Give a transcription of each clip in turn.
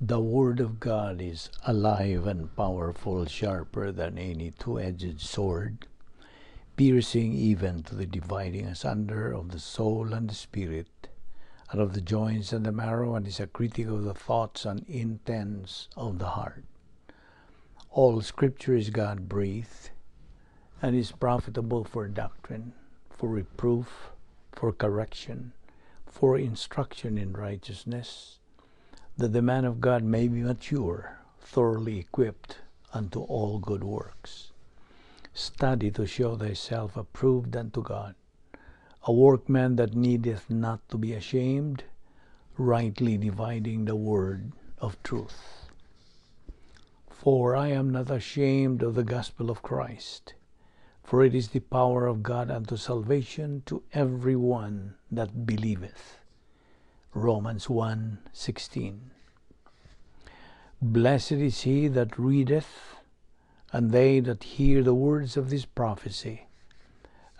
The Word of God is alive and powerful, sharper than any two-edged sword, piercing even to the dividing asunder of the soul and the spirit, and of the joints and the marrow, and is a critic of the thoughts and intents of the heart. All Scripture is God-breathed, and is profitable for doctrine, for reproof, for correction, for instruction in righteousness, that the man of God may be mature, thoroughly equipped unto all good works. Study to show thyself approved unto God, a workman that needeth not to be ashamed, rightly dividing the word of truth. For I am not ashamed of the gospel of Christ, for it is the power of God unto salvation to every one that believeth. Romans 1:16. Blessed is he that readeth, and they that hear the words of this prophecy,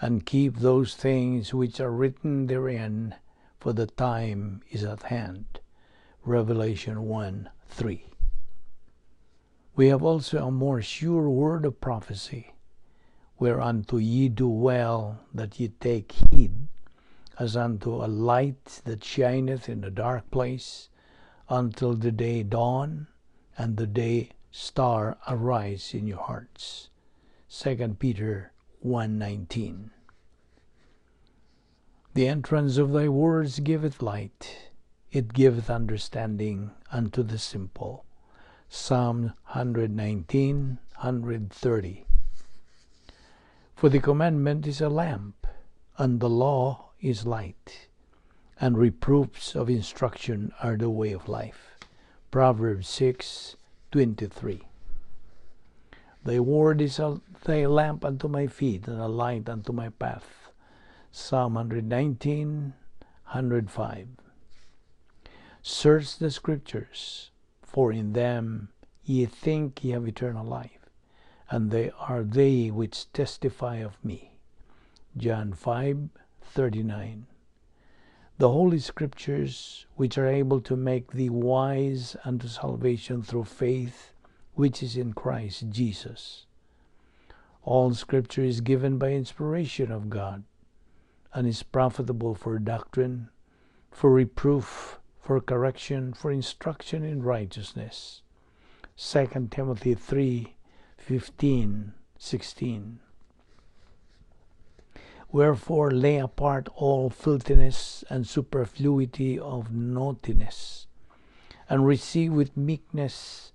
and keep those things which are written therein, for the time is at hand. Revelation 1:3. We have also a more sure word of prophecy, whereunto ye do well that ye take heed, as unto a light that shineth in a dark place, until the day dawn, and the day star arise in your hearts. 2 Peter 1:19. The entrance of thy words giveth light, it giveth understanding unto the simple. Psalm 119, 130. For the commandment is a lamp, and the law is light, and reproofs of instruction are the way of life. Proverbs 6:23. Thy word is thy lamp unto my feet, and a light unto my path. Psalm 119, 105. Search the Scriptures, for in them ye think ye have eternal life, and they are they which testify of me. John 5:39. The Holy Scriptures, which are able to make thee wise unto salvation through faith, which is in Christ Jesus. All Scripture is given by inspiration of God, and is profitable for doctrine, for reproof, for correction, for instruction in righteousness. 2 Timothy 3:15, 16. Wherefore lay apart all filthiness and superfluity of naughtiness, and receive with meekness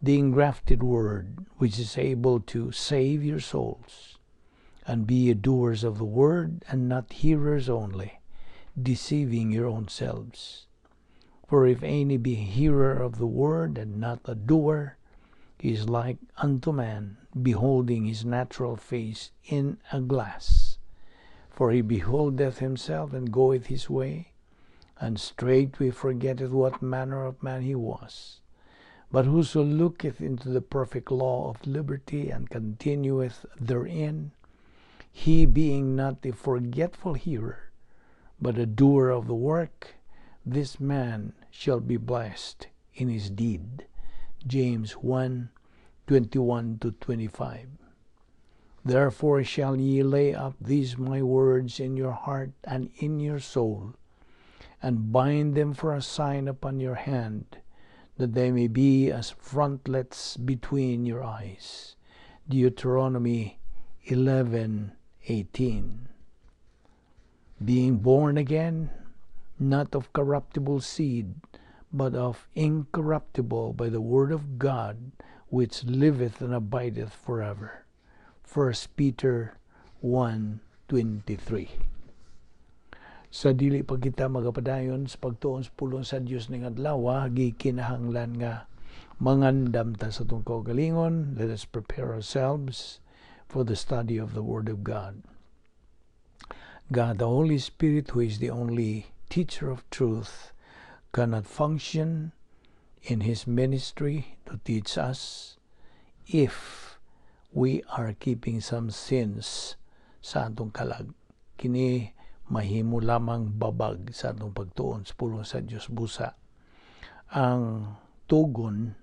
the engrafted word, which is able to save your souls. And be ye doers of the word, and not hearers only, deceiving your own selves. For if any be a hearer of the word, and not a doer, he is like unto man, beholding his natural face in a glass. For he beholdeth himself, and goeth his way, and straightway forgetteth what manner of man he was. But whoso looketh into the perfect law of liberty, and continueth therein, he being not a forgetful hearer, but a doer of the work, this man shall be blessed in his deed. James 1:21-25. Therefore shall ye lay up these my words in your heart and in your soul, and bind them for a sign upon your hand, that they may be as frontlets between your eyes. Deuteronomy 11:18. Being born again, not of corruptible seed, but of incorruptible, by the word of God, which liveth and abideth forever. 1 Peter 1:23. Sa dili pa kita magapadayon sa pagtuon sa pulong sa Dios ning adlaw, gikinahanglan nga mangandam ta sa atong kaugalingon. Let us prepare ourselves for the study of the Word of God. God, the Holy Spirit, who is the only teacher of truth, cannot function in His ministry to teach us if we are keeping some sins sa atong kalag. Kini mahimo lamang babag sa atong pagtuon sa pulong sa Dios busa. Ang tugon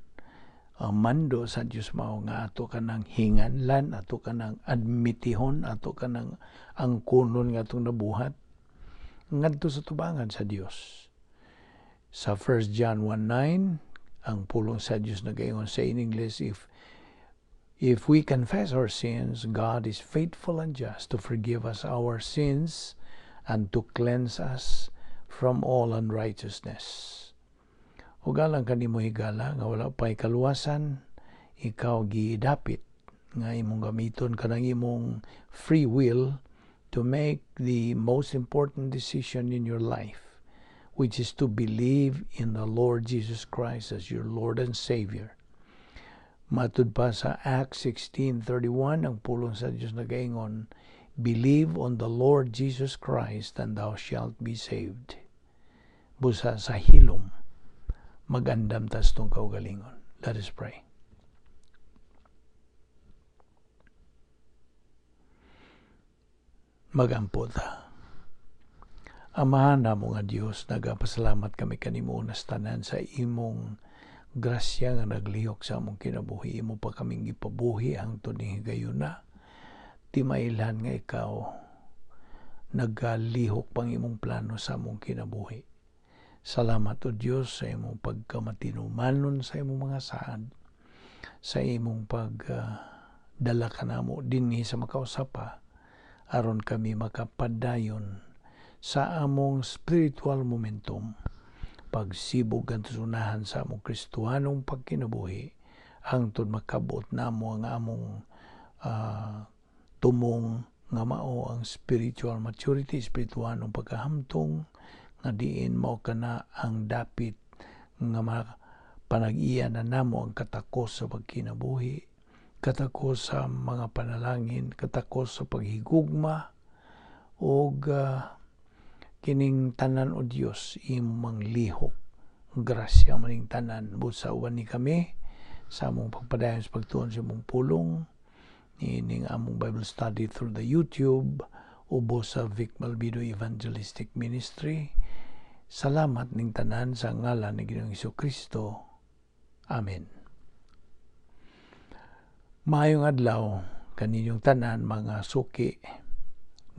mando sa Dios mao nga ato kanang hinganlan, ato kanang admitihon, ato kanang angkunon nga atong nabuhat ngadto sa tubangan sa Dios. Sa 1 John 1:9 ang pulong sa Dios nagaingon sa in English, if we confess our sins, God is faithful and just to forgive us our sins and to cleanse us from all unrighteousness. Ugalang kanimo higala nga wala pay kaluwasan, ikaw gidapit nga imong gamiton kanang imong free will to make the most important decision in your life, which is to believe in the Lord Jesus Christ as your Lord and Savior. Matud pa sa Acts 16:31 ang pulong sa Dios nagaingon, believe on the Lord Jesus Christ and thou shalt be saved. Busa sa hilom magandam tas tong kaugalingon. Let us pray. Magampo ta. Amahan namo nga Dios, nagapasalamat kami kanimo unas tanan sa imong grasya nga naglihok sa among kinabuhi. Imo pa kaming gipabuhi hangtod ni higayuna. Ti mailhan nga ikaw nagalihok pang imong plano sa among kinabuhi. Salamat o Dios sa imong pagkamatinumanon sa imong mga saad, sa imong pagdala kanamo dinhi sa makausapa aron kami makapadayon sa among spiritual momentum, pagsibog ang sunahan sa among Kristiyanong pagkinabuhi hangtod makabot namo ang among tumong nga mao ang spiritual maturity, spiritualong pagkahamtong nga diin mao kana ang dapit nga panag-iya na namo ang katakos sa pagkinabuhi, katakos sa mga panalangin, katakos sa paghigugma og kining tanan o Dios imong lihok grasya maning tanan busa uban ni kami sa among pagpadayon sa pagtuon sa imong pulong nining among Bible study through the YouTube ubos sa Vic Balbido Evangelistic Ministry. Salamat ning tanan sa ngalan ni Ginoong Hesukristo. Amen. Maayong adlaw kaninyong tanan mga suki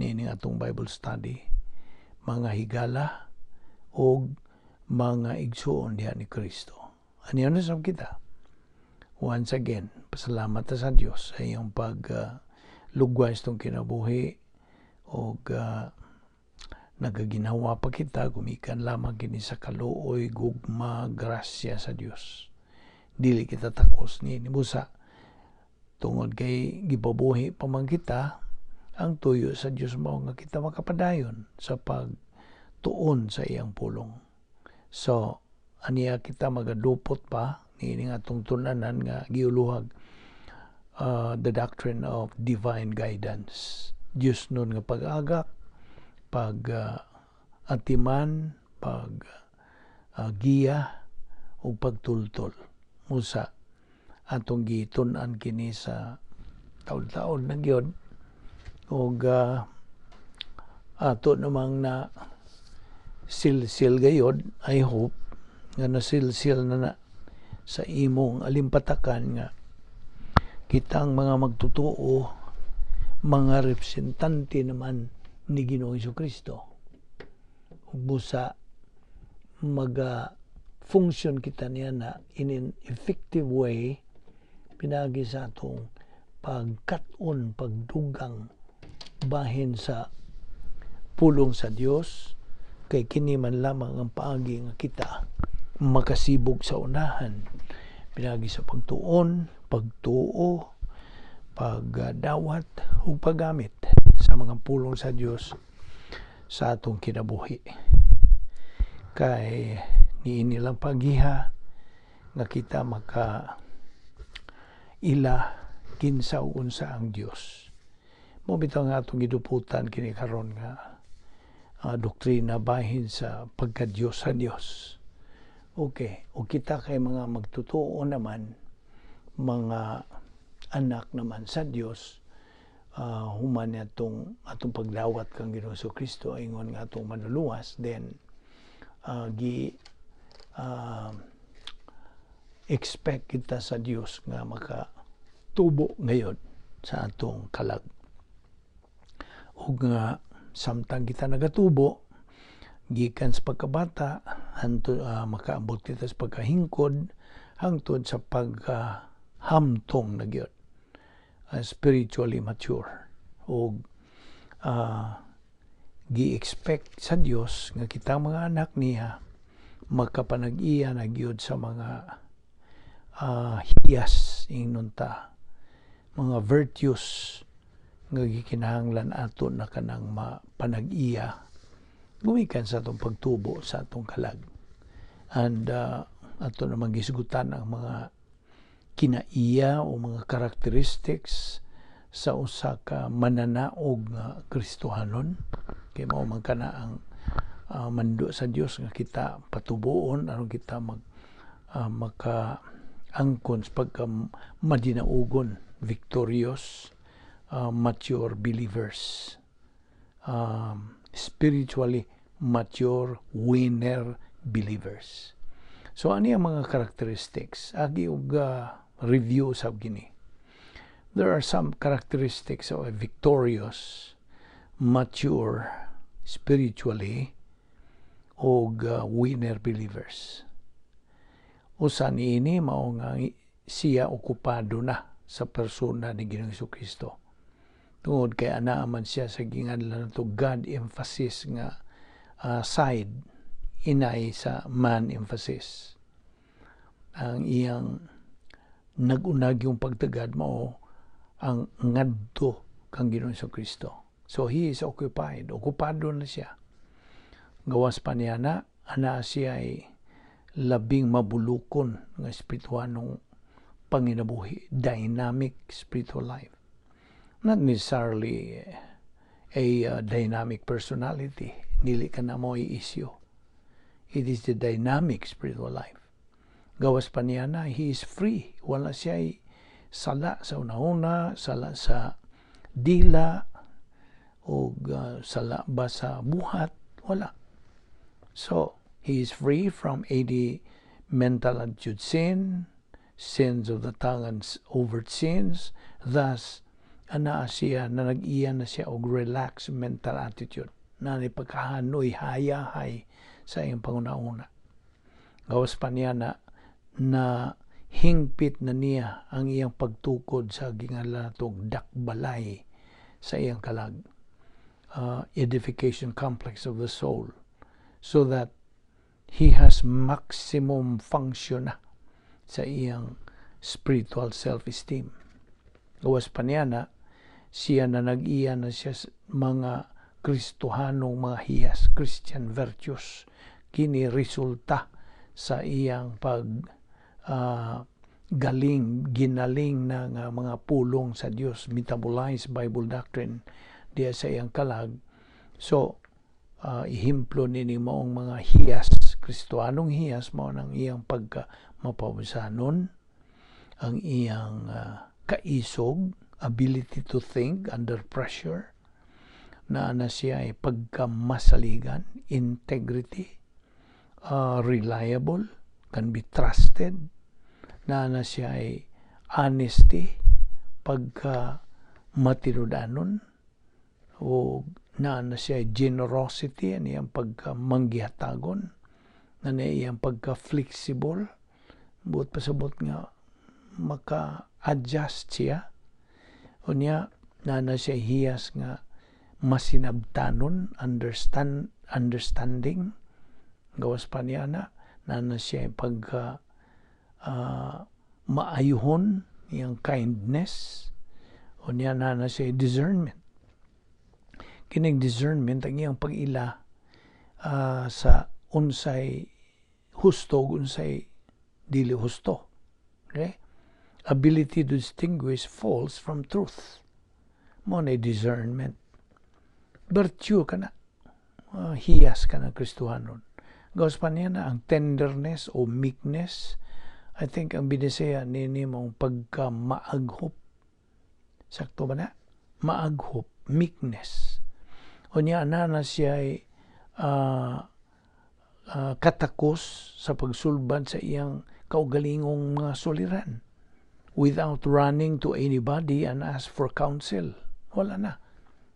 nining atong Bible study, mga higala o mga igsuon diha ni Kristo. Ano na sa kita? Once again, pasalamat sa Dios sa iyong paglugwas tong kinabuhi o nagaginawa pa kita gumikan lamang kini sa kaluoy gugma grasya sa Dios. Dili kita takos ni busa tungod kay gipabuhi pa man kita, ang tuyo sa Dios mao nga kita makapadayon sa pagtuon sa iyang pulong. So aniya kita magadupot pa nining atong tunanan nga giuluhag the doctrine of divine guidance. Dios nun nga pag-agak, atiman, giya o pagtultol. Musa atong gitun-an kini sa taon-taon na gyud og ato namang na silsil gayod. I hope nga nasilsil na sa imong alimpatakan nga kitang mga magtutuo, mga representante naman ni Ginoong Hesukristo. Busa function kita niya na in an effective way pinagi sa atong pagkat-on, pagdugang bahin sa pulong sa Dios kay kini man lamang ang paagi nga kita makasibog sa unahan pinagi sa pagtuon, pagtuo, pagdawat ug paggamit sa mga pulong sa Dios sa atong kinabuhi. Kay niini lang pagiha nga kita ila kinsa ug unsa ang Dios. Mo bitaw nga atong giduputan kini karon nga doktrina bahin sa pagka-Dios sa Dios. Okay, o kita kay mga magtutuo naman, mga anak naman sa Dios, human atong pagdawat kang Ginoong Hesukristo ingon nga atong manuluwas, then expect kita sa Dios nga makatubo ngayon sa atong kalag. Ug nga samtang kita nagatubo gikan sa pagkabata hangtod makaabot kita sa pagkahingkod hangtod sa paghamtong na gyud, spiritually mature. Ug gi-expect sa Dios nga kita mga anak niya makapanag-iya na gyud sa mga hiyas inunta, mga virtues nga gikinahanglan ato na kanang mapanag-iya gumikan sa atong pagtubo sa atong kalag. And ato namang gisgutan ang mga kinaiya o mga characteristics sa usa ka mananaog nga Kristohanon. Kay mao man kana ang mando sa Dios nga kita patubuon aron kita maka-angkon sa pagka madinaugon, victorious, mature believers, spiritually mature winner believers. So ani ang mga characteristics agi og review sab gini. There are some characteristics of a victorious, mature, spiritually og winner believers. Usa niini mao nga siya okupado na sa persona ni Ginoong Jesucristo. Tungod kay anaa man siya sa ginganlan nato God emphasis nga side inay sa man emphasis. Ang iyang nag-unag yung pagtagad mao ang ngadto kang Ginoong Jesucristo. So he is occupied, okupado na siya. Gawas pa niya na ana siya ay labing mabulukon nga espirituhanong panginabuhi, dynamic spiritual life. Not necessarily a dynamic personality. Dili ka na mo i-issue. It is the dynamic spiritual life. Gawas pa niya na, he is free. Wala siya sala sa una-una, sala sa dila, o sala ba sa buhat. Wala. So, he is free from any mental attitude sin, sins of the tongue and overt sins. Thus, ana siya na nag-iya na siya og relaxed mental attitude na pagkahanoy hayahay sa iyang panguna-una. Gawas pa niya na hingpit na niya ang iyang pagtukod sa gingalan natong dakbalay sa iyang kalag, edification complex of the soul, so that he has maximum function na sa iyang spiritual self-esteem. Gawas pa niya na siya na nag-iya na siya mga Kristohanong mga hiyas, Christian virtues. Kini resulta sa iyang ginaling na mga pulong sa Dios, metabolized Bible doctrine diya sa iyang kalag. So, ihimplo nini maong mga hiyas, Kristohanong hiyas, mao nang iyang pagka-mapawisanon, ang iyang kaisog, ability to think under pressure, na siya ay pagkamasaligan, integrity, reliable, can be trusted, na siya ay honesty, pagka matinudanon, o na siya ay generosity, iyang pagka-manggihatagon, na iyang pagka-flexible, buot pasabot nga maka-adjust siya, o niya na siya hiyas nga masinabtanon, understanding. Gawas pa niya na siya pagka maayuhon, yung kindness, o niya na siya discernment. Kining discernment ang iyang pag-ila sa unsay husto, unsay dili husto. Okay? Ability to distinguish false from truth. Mo na discernment. Virtue ka na. Hiyas ka na Kristohanon. Gawas pa niya na ang tenderness o meekness. I think ang binisaya nini mong pagka-maaghop. Sakto ba na? Maaghop. Meekness. O niya na siya ay katakos sa pagsulbad sa iyang kaugalingong mga suliran without running to anybody and ask for counsel. Wala na.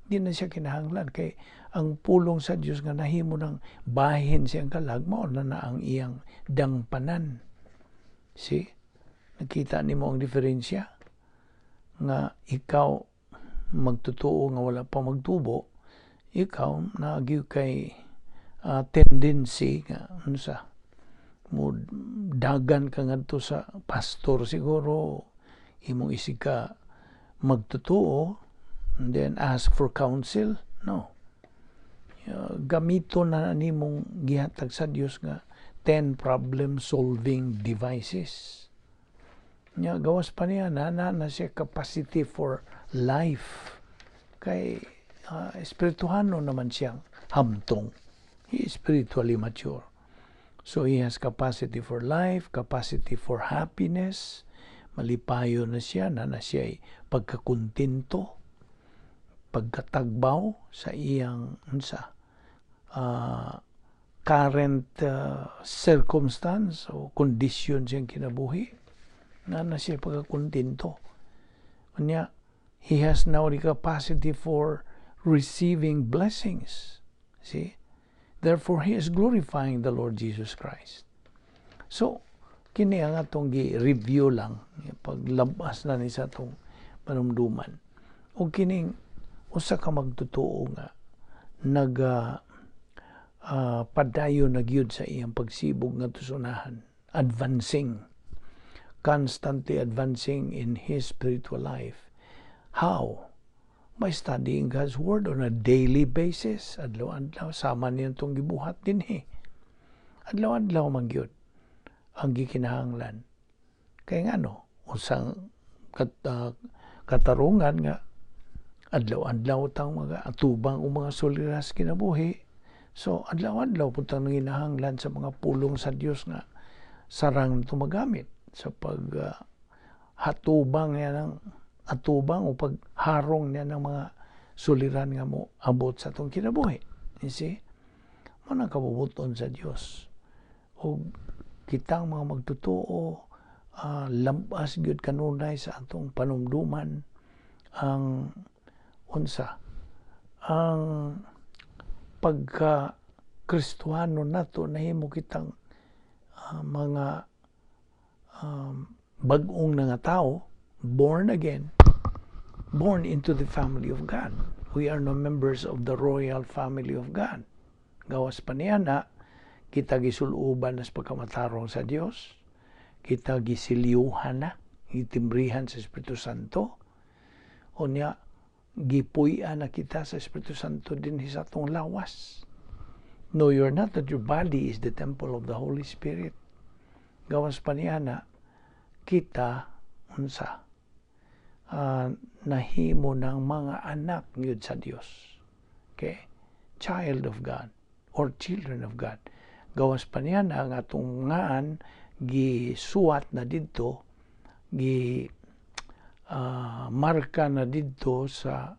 Di na siya kinahanglan kay ang pulong sa Dios nga nahimo ng bahin siyang kalag mao na ang iyang dangpanan. See? Nakita nimo ang diferensya nga ikaw magtotoo nga wala pa magtubo, ikaw nagyo kay tendency nga unsa mo dagan ka ngadto sa pastor siguro imong isig ka magtotoo and then ask for counsel. No. Gamito na nimong gihatag sa Dios nga 10 problem solving devices. Nya gawas pa niya na siya capacity for life. Kay espirituhano naman siyang hamtong. He is spiritually mature. So he has capacity for life, capacity for happiness. Malipayo na siya na siya ay pagkakuntinto, pagkatagbaw sa iyang current circumstance o condition siyang kinabuhi. Na siya pagkakuntinto. Kanya, he has now the capacity for receiving blessings. See? Therefore, he is glorifying the Lord Jesus Christ. So, kini ang atong gi-review lang, paglabas na ni sa atong panumduman. O kining, usa ka magtotoo nga, padayon na gyud sa iyang pagsibog nga tusunahan, advancing, constantly advancing in his spiritual life. How? By studying God's Word on a daily basis. Adlaw-adlaw, sama niya itong gibuhat din Adlaw-adlaw magyud ang gikinahanglan. Kaya nga usang katarungan nga, adlaw-adlaw tang mga atubang o mga soliras kinabuhi. So, adlaw-adlaw putang nanginahanglan sa mga pulong sa Dios nga sarang ito magamit sa hatubang niya ng atubang o pagharong niya ng mga suliran nga mo abot sa itong kinabuhi. You see? Manang kabubuton sa Dios. O kitang mga magtotoo, labas gyud kanunay sa atong panumduman ang pagka-Kristuhano nato nahimo kitang mga bag-ong nga tao, born again, born into the family of God. We are no members of the royal family of God. Gawas pa niya na, kita gisuluban na sa pagkamatarong sa Dios, kita gisiliuhan na, gitimbrihan sa Espiritu Santo, o niya, gipuy-an na kita sa Espiritu Santo din sa atong lawas. No, you're not, that your body is the temple of the Holy Spirit. Gawas pa niya na, kita, nahimo ng mga anak yun sa Dios. Okay? Child of God or children of God. Gawas pa niya na ang atong ngaan gisuwat na didto, marka na didto sa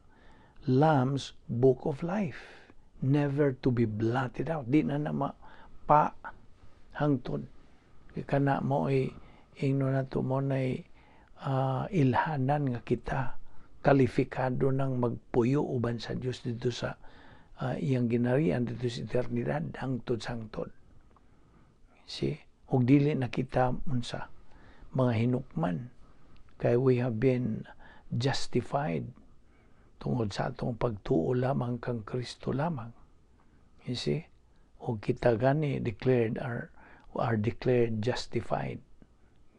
Lamb's Book of Life. Never to be blotted out. Di na pa hangtod. Kana mo ay ingno na to mo na ilhanan nga kita kalifikado ng magpuyo uban sa Dios dito sa iyang ginarian dito sa eternidad hangtod-hangtod. See? Ug dili na kita mga hinukman kay we have been justified tungod sa atong pagtuo lamang kang Kristo lamang. You see? Ug kita gani are declared justified.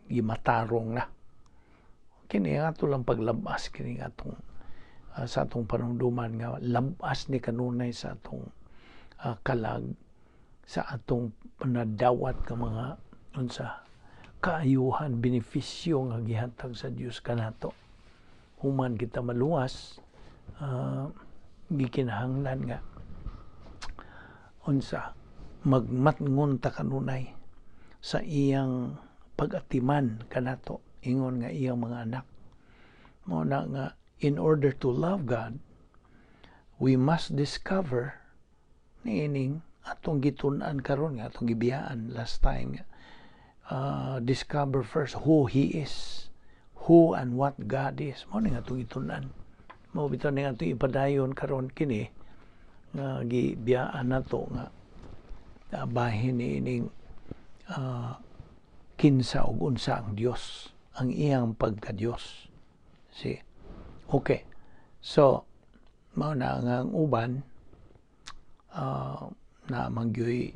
Gimatarong na. Kini nga ito lang paglabas kini nga itong sa atong panungduman nga labas ni kanunay sa atong kalag sa atong panadawat nga mga kaayuhan, benepisyo nga gihatag sa Dios kanato. Human kita maluwas, gikinahanglan nga magmatngon ta kanunay sa iyang pag-atiman kanato ingon nga iyang mga anak. Mo na nga in order to love God, we must discover niining atong gitun-an karon nga atong gibiyaan last time nga discover first who He is, who and what God is. Mao ni nga atong gitun-an. Mao bitaw ni nga atong ipadayon karon kini nga gibiyaan nato nga bahin ni ining kinsa ug unsa ang Dios, ang iyang pagka-Dios. See? Okay. So, mao na nga ang uban na magyoy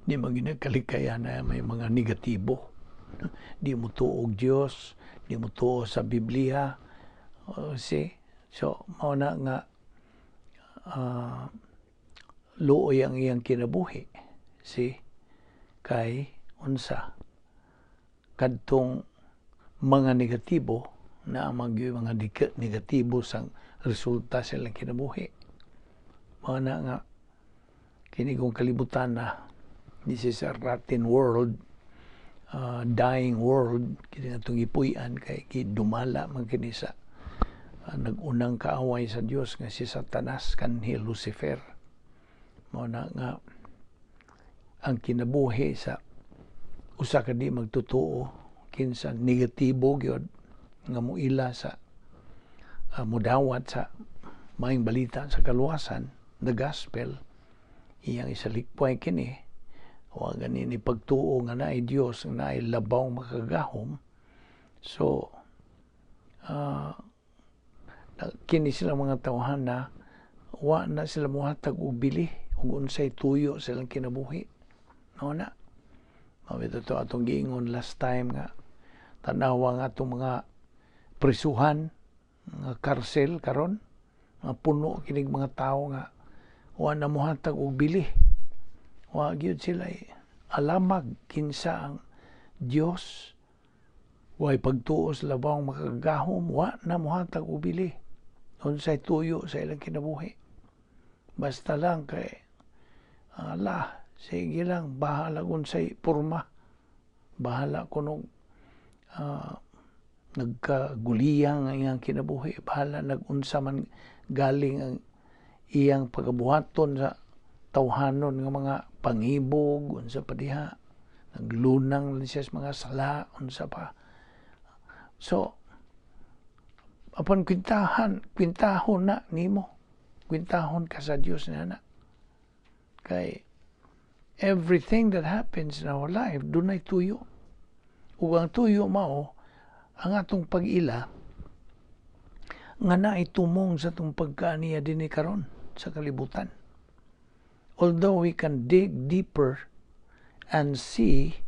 di maginagkalikayan na may mga negatibo. Di mo tuog Dios, di mo tuo sa Biblia. See? So, mao na nga luoy ang iyang kinabuhi. See? Kay unsa kadtong mga negatibo na magyoy mga negatibo sang resulta sa ilang kinabuhi. Mao na nga kini kong kalibutan na this is a rotten world, dying world, kini atong gipuy-an kay dumala man kini sa nagunang kaaway sa Dios nga si Satanas kanhi Lucifer. Mao na nga ang kinabuhi sa usa ka di magtotoo kinsa negatibo gyud nga muila sa mudawat sa maayong balita sa kaluwasan, the gospel. Iyang isalikpay kini wa gani ni pagtuo nga naay Dios nga naay labaw makagahom. So kini sila mga tawhan na wa na sila mohatag og bili ug unsay tuyo silang kinabuhi. No na. Mabito to atong giingon last time nga tanawa nga atong mga prisuhan nga karsel karon nga puno kining mga tawo nga wa na mohatag og bili. Wa gyud sila alamag kinsa ang Dios. Way pagtuo sa labaw makagahom, wa na mohatag og bili. Unsay tuyo sa ilang kinabuhi. Basta lang kay sige lang, bahala unsay porma. Bahala kuno nagkaguliyang ang iyang kinabuhi. Bahala nagunsa man galing ang iyang pagabuhaton sa tawhanon nga mga pangibog, unsa pa diha. Naglunang siya sa mga sala, unsa pa. So, apan kwintahon na nimo. Kwintahon ka sa Dios na. Kay everything that happens in our life, dunay tuyo. Ug ang tuyo mao ang atong pag-ila nga naay tumong sa atong pagkaaniya dinhi karon sa kalibutan. Although we can dig deeper and see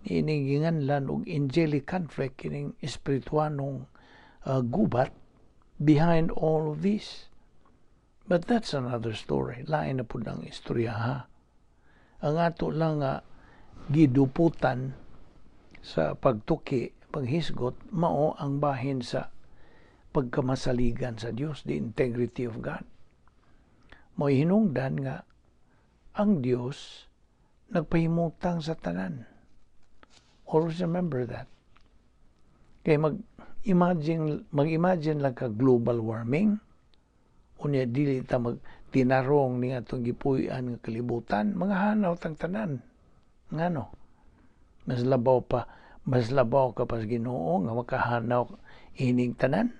ining ginganlan og angelic conflict kining espirituanong gubat behind all of this. But that's another story. Lain na pud ang istorya ha. Ang ato lang giduputan sa pagtuki, paghisgot, mao ang bahin sa pagkamasaligan sa Dios, the integrity of God. Mo'y hinungdan nga ang Dios nagpahimutang sa tanan. Always remember that. Kaya mag-imagine lang ka global warming, unya dili ta magtinarong ni atong gipuy-an nga kalibutan, mga hanaw tang tanan. Ngano? Mas labaw ka pa sa Ginoo nga makahanaw ining tanan.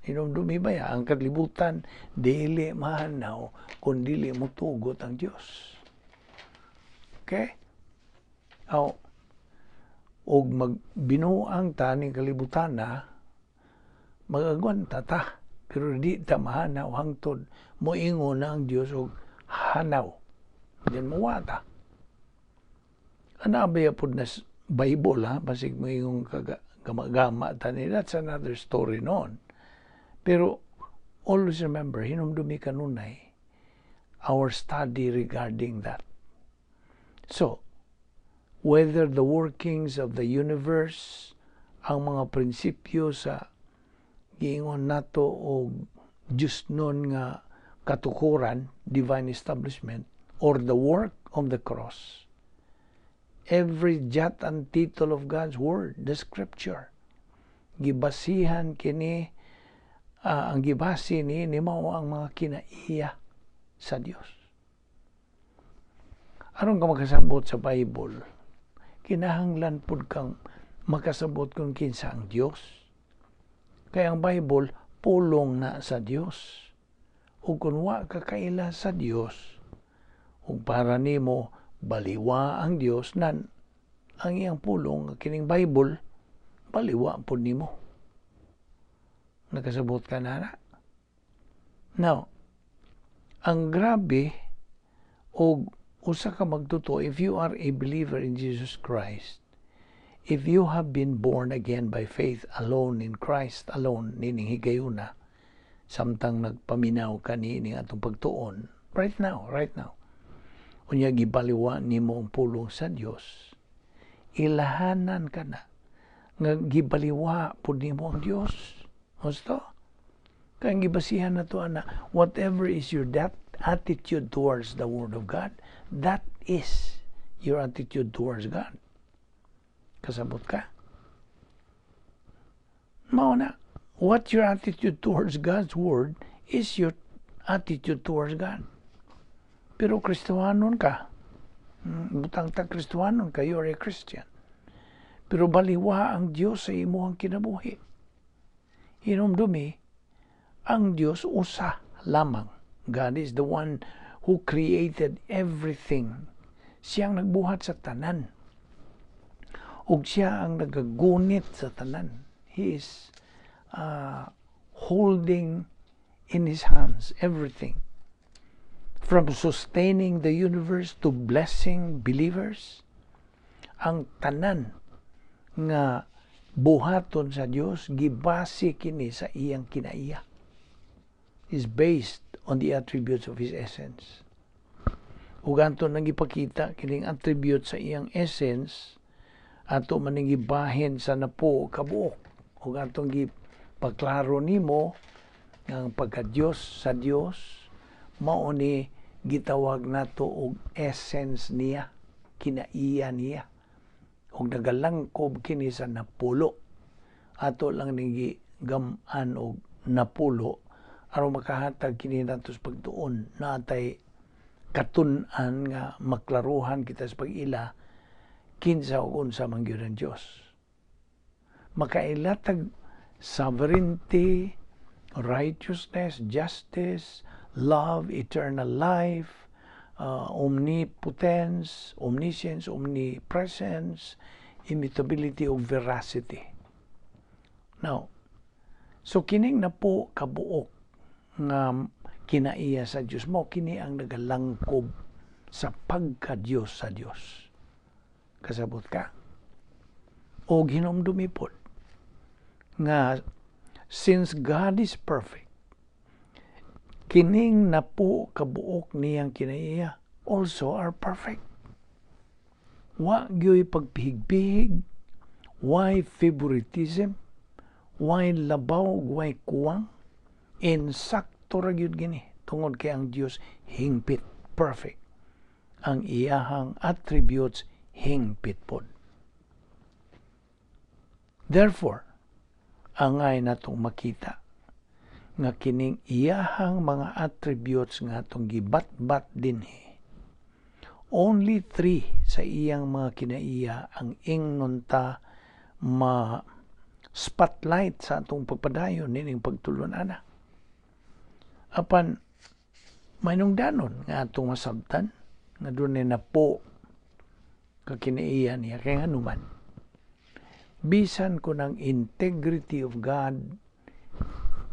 Hinumdumi ba ya? Ang kalibutan dili mahanaw kung dili mo tugot ang Dios. Okay? Og magbinuang taning kalibutan na magagwanta ta. Pero di ta mahanaw hangtod moingon na ang Dios og hanaw. Diyan mo wata. Anabaya po na Bible ha, basig moingon gama-gama tani. That's another story noon. Pero always remember, hinumdumi kanunay our study regarding that. So, whether the workings of the universe, ang mga prinsipyo sa giingon nato o Diyos nun nga katukuran, divine establishment, or the work of the cross, every jot and tittle of God's word, the scripture, gibasihan kini ang gibasi ni mao ang mga kinaiya sa Dios. aron ka makasabot sa Bible, kinahanglan pud kang makasabot kung kinsa ang Dios. Kaya ang Bible pulong na sa Dios. Ug kung wa ka kaila sa Dios, ug para nimo baliwa ang Dios, nan ang iyang pulong kining Bible baliwa pud nimo. Nakasabot ka na. Now, ang grabe og usa ka magtuto, if you are a believer in Jesus Christ, if you have been born again by faith alone in Christ alone, nining higayuna, samtang nagpaminaw ka nining atong pagtuon, right now, unya gibaliwa nimo ang pulong sa Dios, ilahanan ka na, nga gibaliwa pud nimo ang Dios. Gusto? Kaya gibasihan na to, ana, whatever is your attitude towards the Word of God, that is your attitude towards God. Kasabot ka? Mao na, what your attitude towards God's Word is your attitude towards God. Pero Kristohanon ka, butang ta Kristohanon ka, you're a Christian. Pero baliwa ang Diyos sa imuhang kinabuhi. Hinumdumi, ang Diyos usa lamang. God is the one who created everything. Siyang nagbuhat sa tanan. Ug siya ang nagagunit sa tanan. He is holding in His hands everything. From sustaining the universe to blessing believers. Ang tanan nga buhaton sa Dios gibase kini sa iyang kinaiya. Is based on the attributes of His essence. Ug anto nang ipakita kining attribute sa iyang essence, ato man ning gibahin sa napo kabuok. Ug atong gipaklaro nimo ang pagka-Dios sa Dios, mao ni gitawag nato og essence niya, kinaiya niya. Ug nagalangkob kini sa napulo. Ato lang ning gam-an og napulo aron makahatag kini nato sa pagtuon, natay katun-an nga maklaruhan kita sa pag-ila kinsa ug unsa man gyud ang Dios. Makailatag sovereignty, righteousness, justice, love, eternal life, omnipotence, omniscience, omnipresence, immutability o veracity. Now, so kining napo kabuok nga kinaiya sa Dios mo, kini ang nagalangkob sa pagka-Dios sa Dios. Kasabot ka? O hinumdumi pod nga since God is perfect, kining napo kabuok niyang kinaiya also are perfect. Wa gyoy pagpihig-pihig, why favoritism, why labaw, why kuwang, insakto ra gyud gini tungod kay ang Dios hingpit, perfect. Ang iyahang attributes hingpit pod. Therefore, angay natong makita nga kining iyahang mga attributes nga atong gibat-bat dinhi, only 3 sa iyang mga kinaiya ang ingnon ta ma-spotlight sa atong pagpadayon nining pagtulon ana. Apan mainungdanon nga atong masabtan nga dunay napo ka kinaiya niya kay hanuman. Bisan ko ng integrity of God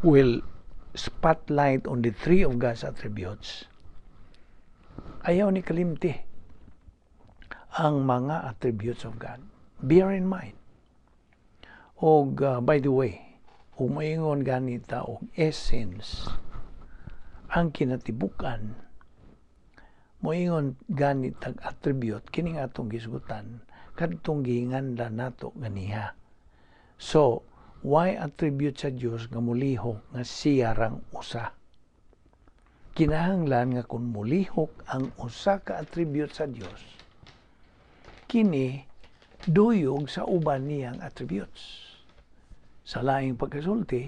will spotlight on the 3 of God's attributes, ayaw ni kalimti ang mga attributes of God. Bear in mind. Og by the way, umaingon ganita og essence ang kinatibukan, moingon ganitag attribute kining atong gisgutan kadtong giinganda nato ganiha. So, why attribute sa Dios nga mulihok nga siya rang usa? Kinahanglan nga kung mulihok ang usa ka attribute sa Dios, kini duyog sa uban niyang attributes. Sa laing pagkasulti,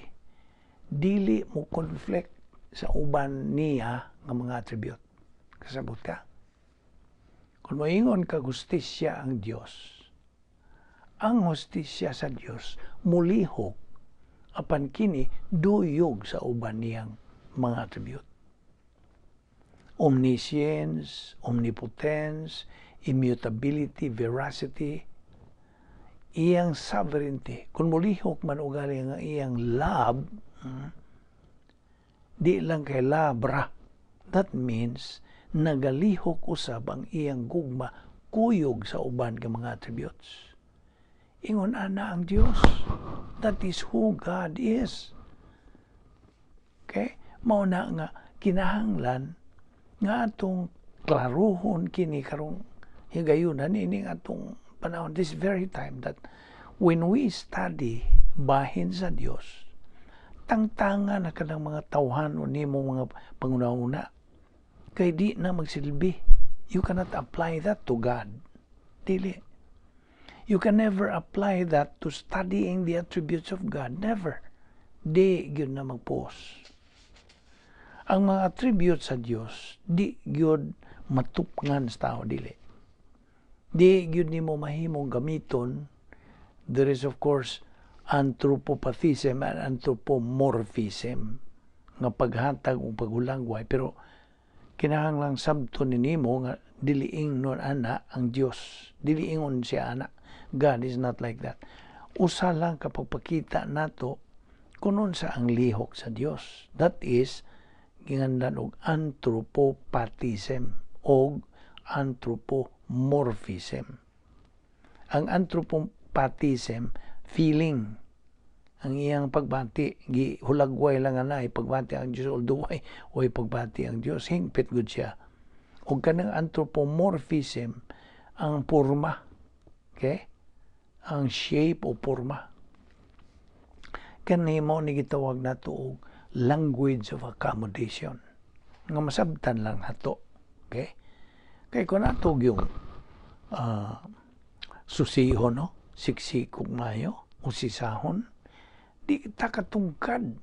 dili mo conflict sa uban niya nga mga attribute. Kasabot ka? Kung moingon ka hustisya ang Dios, ang hustisya sa Dios mulihok apan kini duyog sa uban niyang mga attribute. Omniscience, omnipotence, immutability, veracity, iyang sovereignty. Kung mulihok man ugali nga iyang love, di lang kay labra. That means nagalihok usab ang iyang gugma kuyog sa uban ka mga attributes. Ingon ana ang Dios. That is who God is. Okay? Mao na nga kinahanglan nga atong klaruhon kini karong higayunan ining atong panahon, this very time, that when we study bahin sa Dios, tangtangan na kanang mga tawhan o nimo mga panguna-una, kay di na magsilbi. You cannot apply that to God. Dili. You can never apply that to studying the attributes of God. Never. Di yun na magpos. Ang mga attributes sa Diyos, di yun matupngan sa tao, dili. Di yun ni mo mahimong gamiton. There is of course anthropopathism and anthropomorphism nga paghatag o paghulangway, pero kinahanglang sabton ni nimo nga diliing non ana ang Dios, diliingon siya ana. God is not like that. Usa lang kapag pakita nato kunon sa ang lihok sa Dios. That is gingandan og anthropopathism o anthropomorphism. Ang anthropopathism, feeling ang iyang pagbati, gihulagway lang ana pagbati ang Dios, although way pagbati ang Dios, hingpit gud siya. Og kanang anthropomorphism, ang porma, okay? Ang shape o porma. Kanimo ni gitawag nato og language of accommodation. Nga masabtan lang nato, okay? Kay kung nato yung susihon, no? Siksik ug mayo o sisahon, di kita katungkad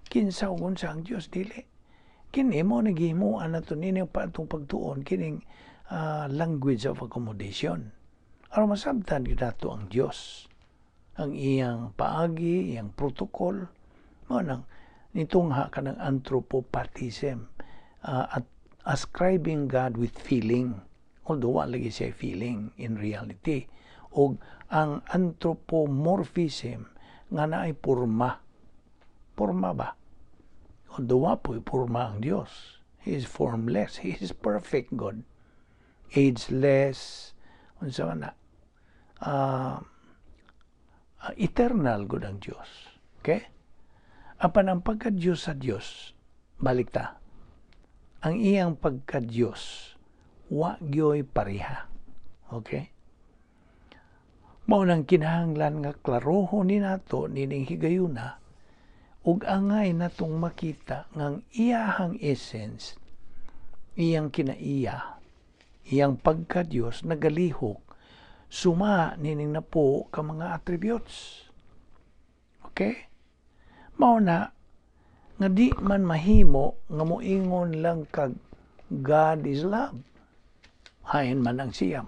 kinsa ug unsa ang Dios, dili. Kini mo nagihimuan nato nini pa atong pagtuon kining language of accommodation. Aron masabtan gyud nato ang Dios, ang iyang paagi, iyang protocol, mo nang nitungha kanang anthropopathism, at ascribing God with feeling, although wala lagi siya feeling in reality. O ang anthropomorphism nga naay porma. Porma ba? Although wapoy porma ang Dios. He is formless. He is perfect God. Ageless. Unsa na? Eternal God ang Dios. Okay? Apan ang pagka-Diyos sa Diyos, balik ta. Ang iyang pagka-Diyos, wa gyoy pareha. Okay? Mao nang kinahanglan nga klarohon ni nato nining higayuna ug angay natong makita ngang iyahang essence, iyang kinaiya, iyang pagka-Dios nagalihok suma nining napo ka mga attributes. Okay? Mao na nga di man mahimo nga moingon lang kag God is love. Hain man ang siyam.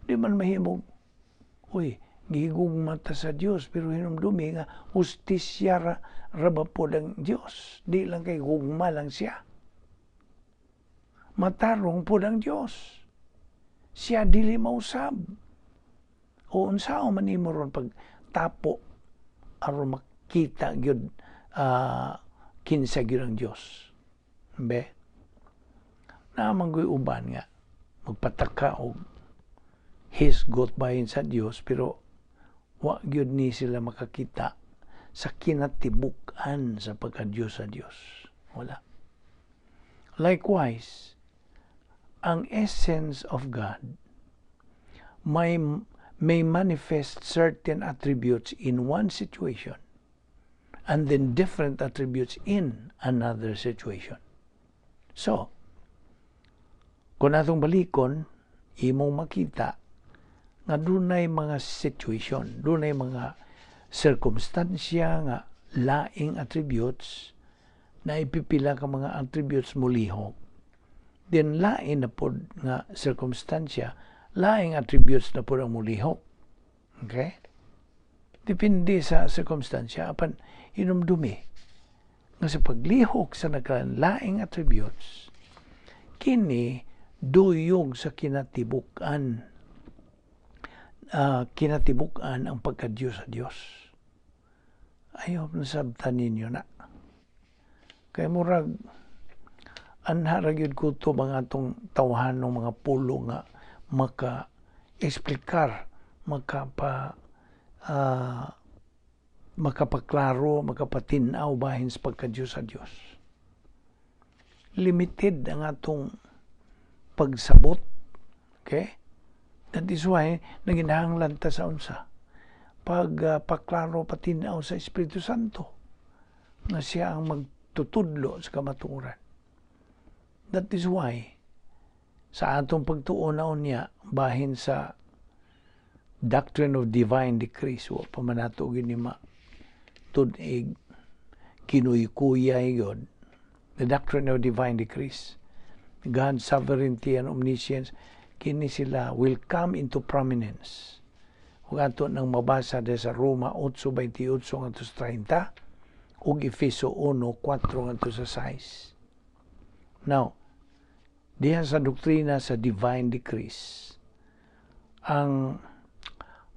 Di man mahimo, gigugma ta sa Dios, pero hinumdumi nga hustisya raba po ng Dios. Di lang kay gugma lang siya. Matarong po ng Dios. Siya dili mausab. O unsao man nimo ron pag tapo aron makita gyud kinsa gyud ang Dios. Be. Naman goy uban nga magpataka og hisgot bahin sa Dios, pero wa gyud ni sila makakita sa kinatibuk-an sa pagka-Dios sa Dios. Wala. Likewise, ang essence of God may manifest certain attributes in one situation and then different attributes in another situation. So, kung atong balikon, imong makita nga dunay mga situation, dunay mga circumstansya nga laing attributes na ipipila ka mga attributes mulihok then lain na po nga circumstansya, laing attributes na po ang mulihok. Okay? Depende sa circumstansya, apan inumdumi nga sa paglihok sa nagkalaing attributes, kini duyog sa kinatibukan ang pagka-Diyos sa Diyos. Ayaw nasabtan ninyo na. Kaya murag, anharag yun ko ito mga itong tawahan ng mga pulo nga maka-explikar, makapaklaro, makapatinaw bahin sa pagka-Diyos sa Diyos. Limited ang atong pagsabot. Okay? That is why, naginahanglan ta sa unsa. Pagpaklaro, patinaw sa Espiritu Santo na siya ang magtutudlo sa kamatuoran. That is why, sa atong pagtuunaw niya, bahin sa Doctrine of Divine Decrees, o pamanatugin ni tunig, kinuyukuyay yun, the Doctrine of Divine Decrees, God's sovereignty and omniscience, kini sila will come into prominence. Kung ato nang mabasa sa Roma 8:28-30 ug Efeso 1:4-6. Now, diha sa doktrina sa divine decrees, ang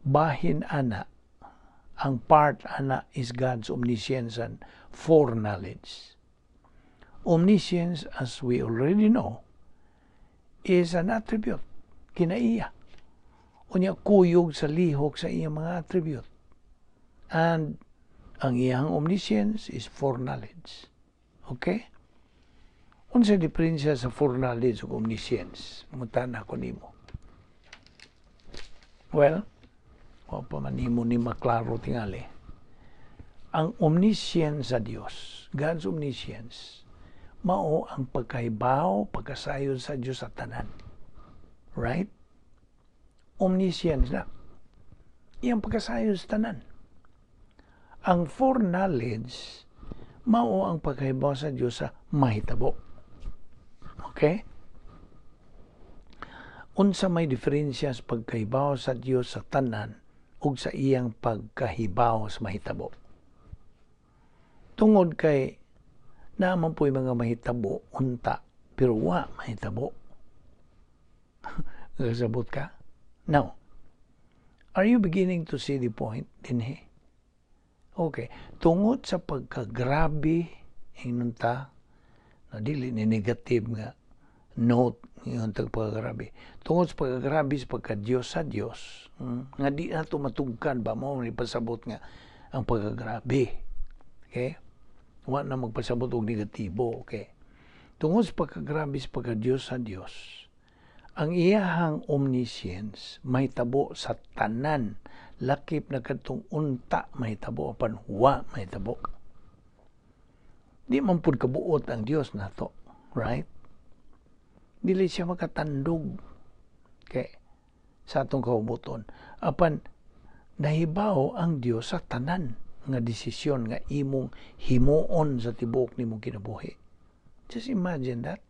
bahin ana, ang part ana is God's omniscience and foreknowledge. Omniscience, as we already know, is an attribute. Kinaiya. Unya kuyog sa lihok sa iyang mga attribute. And ang iyang omniscience is foreknowledge. Okay? Unsa diferensya sa foreknowledge ug omniscience? Mutana ko nimo. Well, wa pa man nimo ni maklaro tingali. Ang omniscience sa Dios, God's omniscience, mao ang pagkahibaw, pagkasayod sa Dios sa tanan. Right? Omniscience na. Iyang pagkasayod sa tanan. Ang foreknowledge, mao ang pagkahibaw sa Dios sa mahitabo. Okay? Unsa may diferensya sa pagkahibaw sa Dios sa tanan ug sa iyang pagkahibaw sa mahitabo. Tungod kay naman po'y mga mahitabo, unta, pero wa mahitabo. Nasabot ka? Now, are you beginning to see the point dinhi? Okay. Tungod sa pagkagrabe, inunta, na dili ni negative nga note yung pagkagrabe. Tungod sa pagkagrabe sa pagka-Diyos sa Diyos, nga di na ito matugkan ba mo ni pasabot nga ang pagkagrabe. Okay? Wa na magpasabot og negatibo. Okay? Tungod sa pagkagrabe sa pagka-Diyos sa Diyos, ang iyahang omniscience mahitabo sa tanan, lakip na katong unta mahitabo apan wa mahitabo. Di man pud kabuot ang Dios nato, right? Dili siya makatandog kay sa atong kaubuton. Apan nahibaw ang Dios sa tanan nga desisyon nga imong himuon sa tibuok nimong kinabuhi. Just imagine that.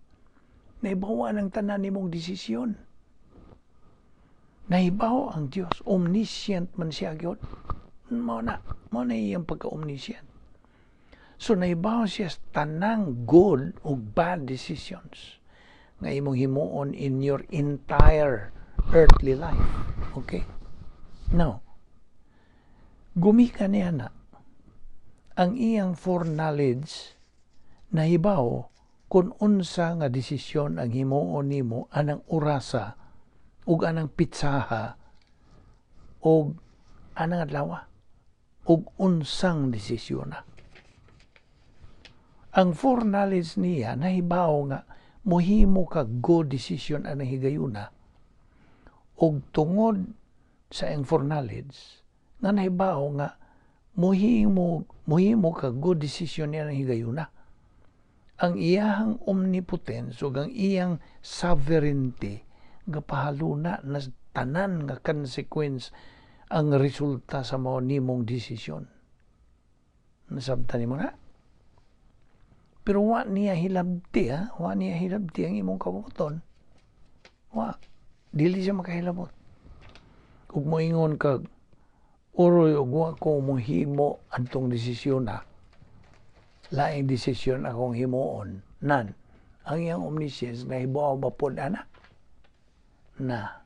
Nahibaw ang tanan nimong desisyon. Nahibaw ang Dios, omniscient man siya gyud. Mao na iyang pagka-omniscient. So nahibaw siya sa tanang good o bad decisions nga imong himuon in your entire earthly life. Okay? Now, gumikan niya na ang iyang foreknowledge nahibaw kung unsa nga desisyon ang himuon nimo anang orasa ug anang pitsaha ug anang adlaw ug unsang desisyon na. Ang foreknowledge niya nahibaw nga mohimo ka good decision anang higayuna ug tungod sa iyang foreknowledge nga nahibaw nga mohimo ka good decision anang higayuna. Ang iyahang omnipotence ug ang iyang sovereignty gapahaluna na tanan nga consequence ang resulta sa mao nimong desisyon. Nasabtan nimo na? Pero wa niya hilabti, ha? Wa niya hilabti ang imong kabubuton. Wa. Dili siya makahilabot. Kung moingon kag, uroy, wa ko mohimo antong desisyon na. Laing desisyon akong himuon. Nan. Ang iyang omniscience na hibaw ba po na? Na.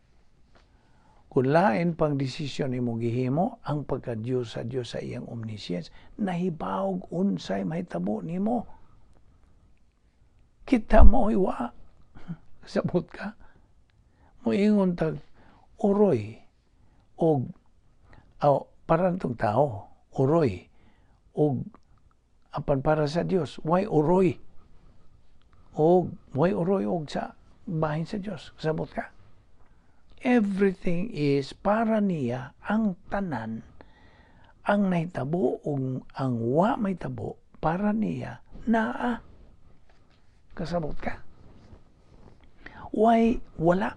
Kung lain pang desisyon imong gihimo, ang pagka-Diyos sa iyang omniscience, nahibawog unsay mahitabo nimo. Kita mo iwa. Sabot ka. Moingon tag, uroy, og, para itong tao, uroy, og, apan para sa Diyos, why uroy? Og, why uroy og sa bahin sa Diyos? Sabot ka. Everything is para niya, ang tanan, ang nahitabo, og ang wa mahitabo, para niya, naa. Kasabot ka. Why wala?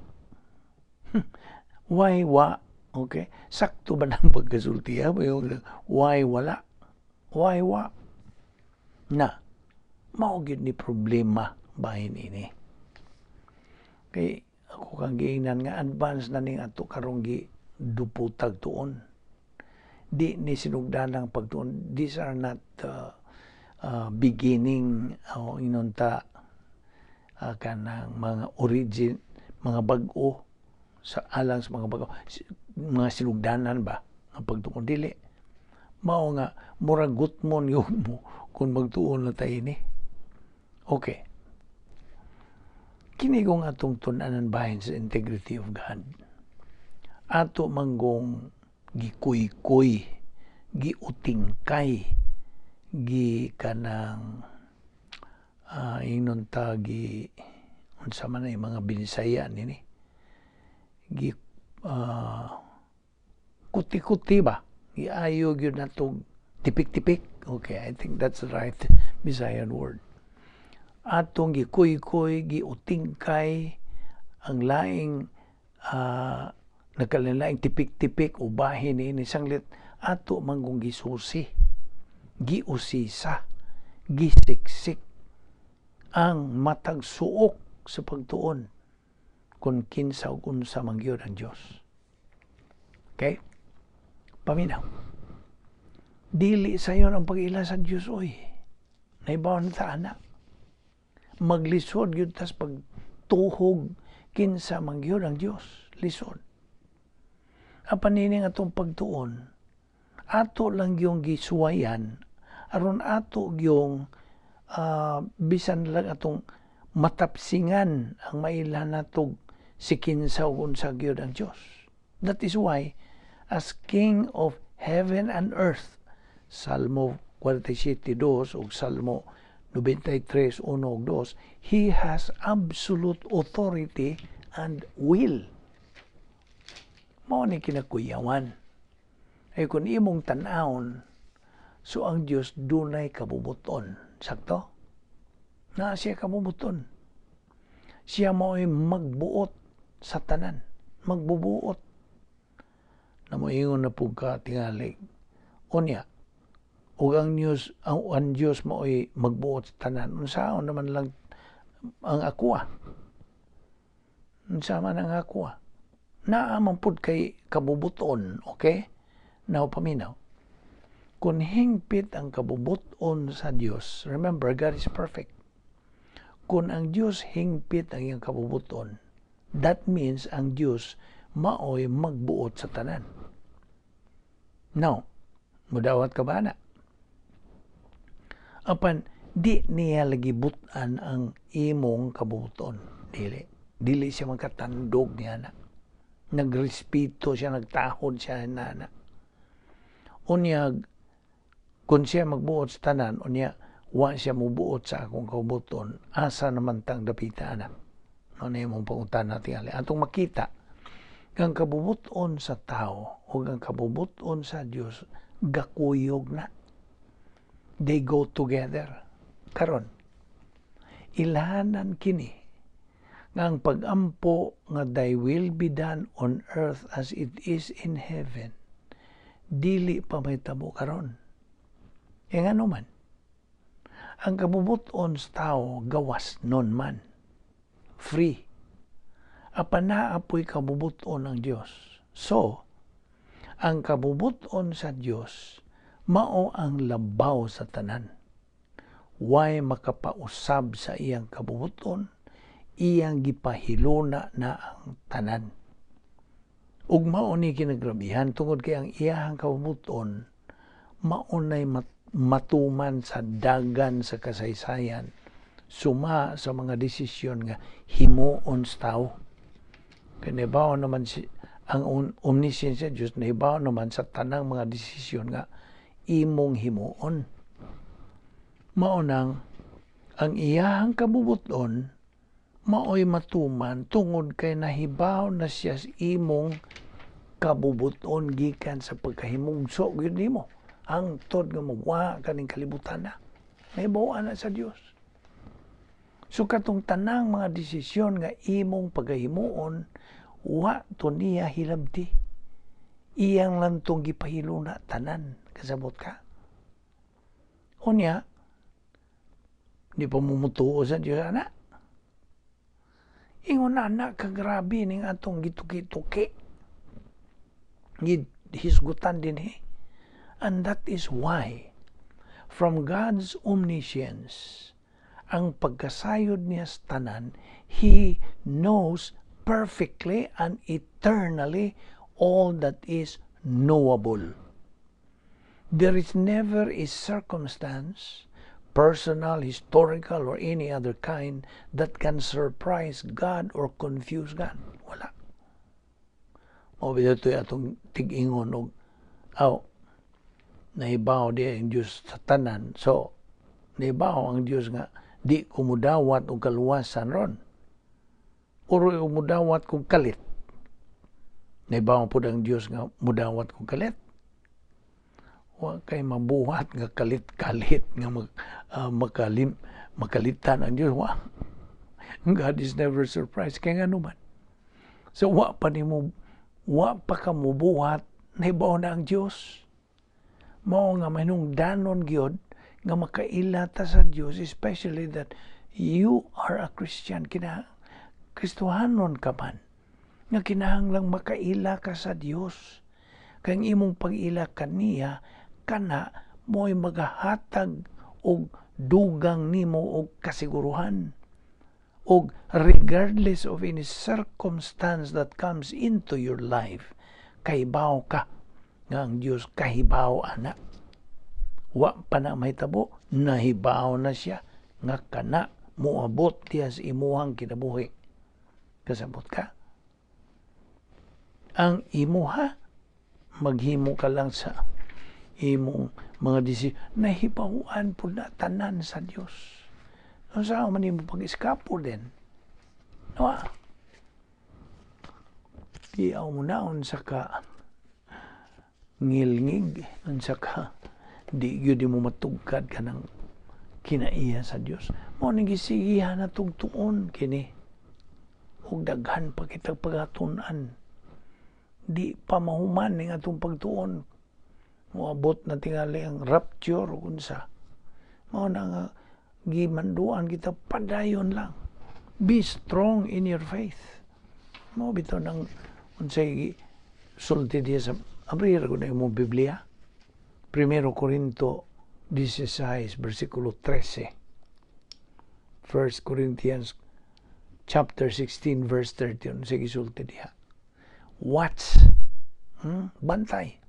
Why wa? Okay? Sakto ba ng pagkasultiya? Why wala? Why wa? Na, maugid ni problema bahin ini. Kay ako kang giingnan nga advance na ning ato karong gi duputag tuon. Di ni sinugdanang pagtuon. These are not beginning o inunta kanang mga origin, mga bag-o sa alang sa mga bag-o, mga sinugdanan ba ang pagtuon dili. Mao nga murag gutmon yun mo kung magtuon na tayo ni. Okay. Kini kong atong tunanan bahin sa integrity of God. Ato manggong gikuy-kuy, giutingkay, gi kanang inunta gi unsa man ay mga Bisayan nini. Gi kuti-kuti ba? Giayo gyud natong tipik-tipik. Okay, I think that's the right Visayan word. Atong gikuy-kuy, giutingkay ang laing nagkalain tipik-tipik ubahin ni sanglit ato manggong gisusi, giusisa, gisiksik ang matag suok sa pagtuon kung kinsa ug unsa man gyud ang Dios. Okay? Paminaw. Dili sayon ang pag-ila sa Dios oy. Naibaw na ta ana. Maglisod gyud tas pagtuhog kinsa man gyud ang Dios. Lisod. Apan nining atong pagtuon, ato lang yung gisuwayan aron ato yung bisan lang atong matapsingan ang maila natog si kinsa ug unsa gyud ang Dios. That is why as King of heaven and earth, Salmo 47:2 ug Salmo 93:1 ug 2, He has absolute authority and will. Mao ni kinakuyawan. Ay kung imong tan-awon, so ang Dios dunay kabubuton. Sakto? Na siya kabubuton. Siya mo'y magbuot sa tanan. Magbubuot. Na moingon na po ka tingalig. Unya, ug ang Dios mo'y magbuot sa tanan. Unsaon naman lang ang akwa. Unsa man ang akwa. Naaman pud kay kabubuton, okay? Now, paminaw. Kung hingpit ang kabubuton sa Dios, remember, God is perfect. Kung ang Dios hingpit ang iyang kabubuton, that means ang Dios maoy magbuot sa tanan. Now, mudawat ka ba na? Apan, di niya lagi butan ang imong kabubuton. Dili siya magkatandog niya na. Nagrespeto siya, nagtahod siya na. Unyag, kung siya magbuot sa tanan, unya, wa siya mubuot sa akong kabubuton, asa naman tang dapita na. Ano yung mong pangutan natin? Atong makita, ang kabubuton sa tao o ang kabubuton sa Diyos, gakuyog na. They go together. Karon, ilahanan kini ang pag-ampo nga thy will be done on earth as it is in heaven. Dili pa may tabo karon. E nga naman, Ang kabubuton sa tao gawas non man. Free. Apan naapoy kabubuton ng Dios. So, ang kabubuton sa Dios mao ang labaw sa tanan. Way makapausab sa iyang kabubuton, iyang gipahiluna na ang tanan. Ug mao ni kinagrabihan tungod kay ang iyang kabubuton maunay matuman sa dagan sa kasaysayan, suma sa mga desisyon nga himuon sa tao. Kanibaw naman ang omniscience sa Diyos, nahibaw naman sa tanang mga desisyon nga imong himuon. Maunang, ang iyahang kabubuton, maoy matuman tungod kay nahibaw na siya sa imong kabubuton gikan sa pagkahimugso gyud nimo. Hangtod nga magwa kaning kalibutan na. Nahibaw na sa Dios. So katong tanang mga desisyon nga imong paghimuon, wa to niya hilabti. Iyang lang tong gipahiluna tanan. Kasabot ka. Unya, di pa mumutuo sa Diyos, anak. Ingon anak, kagrabe ning atong gituki-tuki. Hisgutan din And that is why, from God's omniscience, ang pagkasayod niya sa tanan, He knows perfectly and eternally all that is knowable. There is never a circumstance, personal, historical, or any other kind, that can surprise God or confuse God. Wala. O ito atong tig-ingon og nahibaw di ang Diyos sa tanan. So, nahibaw ang Diyos nga di kumudawat og kaluwasan ron. Uro umudawat kong kalit. Nahibaw po ang Diyos nga mudawat kong kalit. Wa kay mabuhat nga kalit-kalit nga makalitan ang Diyos. Wa. God is never surprised. Kaya nga naman. So, wa pa ka mubuhat, nahibaw na ang Diyos. Mao nga manungdanon gyud nga makailata sa Dios, especially that you are a Christian, Kristohanon ka man, nga kinahanglang makaila ka sa Dios. Kaya imong pag-ila kaniya, kana mo'y magahatag og dugang nimo og kasiguruhan. Og regardless of any circumstance that comes into your life, kahibaw ka nga ang Diyos kahibaw ana. Wa pa na mahitabo, nahibaw na siya nga kana moabot diya sa imuhang kinabuhi. Kasabot ka. Ang imuha, maghimo ka lang sa imong mga desisyon. Nahibawan po na tanan sa Diyos. Kung saan man mo pag-iskapo din. No? Iyaw mo na sa ka ngilngig, sa ka di yun mo matugkad ka ng kinaiya sa Diyos. Mo nang gisigihan na tugtuon kini. Ug daghan pa kitang pagatunan. Di pa mahuman ng atong pagtuon. Moabot na tingali ang rapture o kunsa. Mao na nga gimanduan kita, padayon lang. Be strong in your faith. Mao bitaw nang unsay sulti diya sa abrir ko na imong Biblia. 1 Corinto 16 versikulo 13. 1 Corinthians chapter 16 verse 13. Sige sulti diha. Watch. Bantay.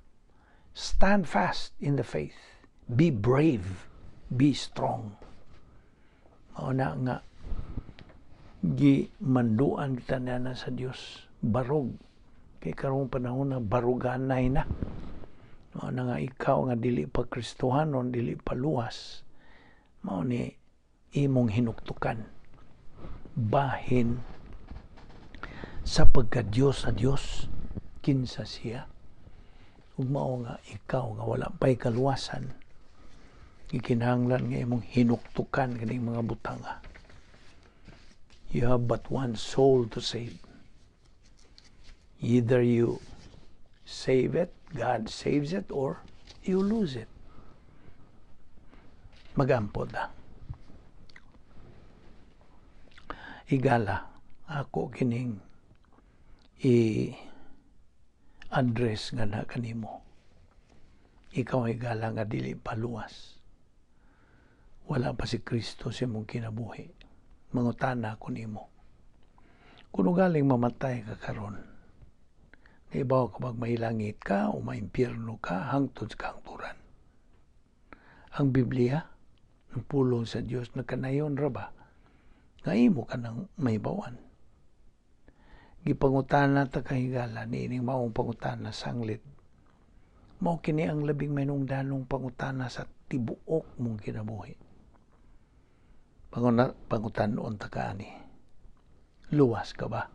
Stand fast in the faith. Be brave. Be strong. Mao na nga gimanduan kita na sa Dios. Barog. Kay karong panahon na baruganay na. Mao na nga ikaw nga dili pa Kristohanon, dili pa luwas. Mao ni imong hinuktukan. Bahin sa pagka-Diyos sa Diyos, kinsa siya. Ug mao nga ikaw nga wala pa'y kaluwasan, ikinahanglan nga imong hinuktukan kaning mga butanga. You have but one soul to save. Either you save it, God saves it, or you lose it. Magampod na. Higala ako kining i-address nga na kanimo. Ikaw higala nga dili paluwas. Wala pa si Kristo sa imong kinabuhi. Mangutana ko nimo. Kung galing mamatay ka karon, ibaw ka mailangit ka o maimpyerno ka hangtod sa kahangturan. Ang Biblia, ng pulong sa Dios nagkanayon ra ba nga imo ka nang maibawan. Gipangutana ta kahigala niining maong pangutana sanglit. Mao kini ang labing manungdanong pangutana sa tibuok mong kinabuhi. Pangutanon ta kaani. Luwas ka ba?